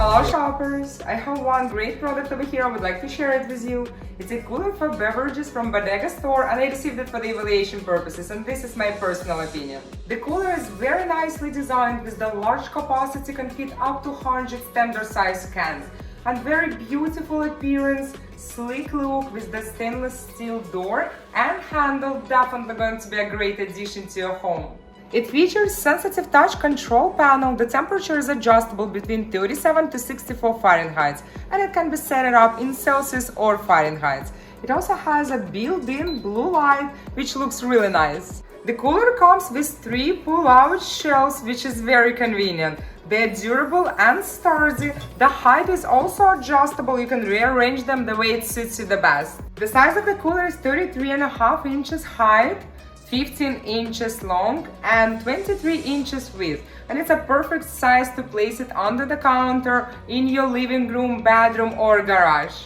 Hello shoppers! I have one great product over here. I would like to share it with you. It's a cooler for beverages from BODEGA store, and I received it for the evaluation purposes, and this is my personal opinion. The cooler is very nicely designed with the large capacity, can fit up to 100 standard size cans, and very beautiful appearance, sleek look with the stainless steel door and handle, definitely going to be a great addition to your home. It features sensitive touch control panel. The temperature is adjustable between 37 to 64 Fahrenheit, and it can be set up in Celsius or Fahrenheit. It also has a built-in blue light, which looks really nice. The cooler comes with 3 pull-out shelves, which is very convenient. They're durable and sturdy. The height is also adjustable. You can rearrange them the way it suits you the best. The size of the cooler is 33.5 inches height, 15 inches long and 23 inches width, and it's a perfect size to place it under the counter in your living room, bedroom or garage.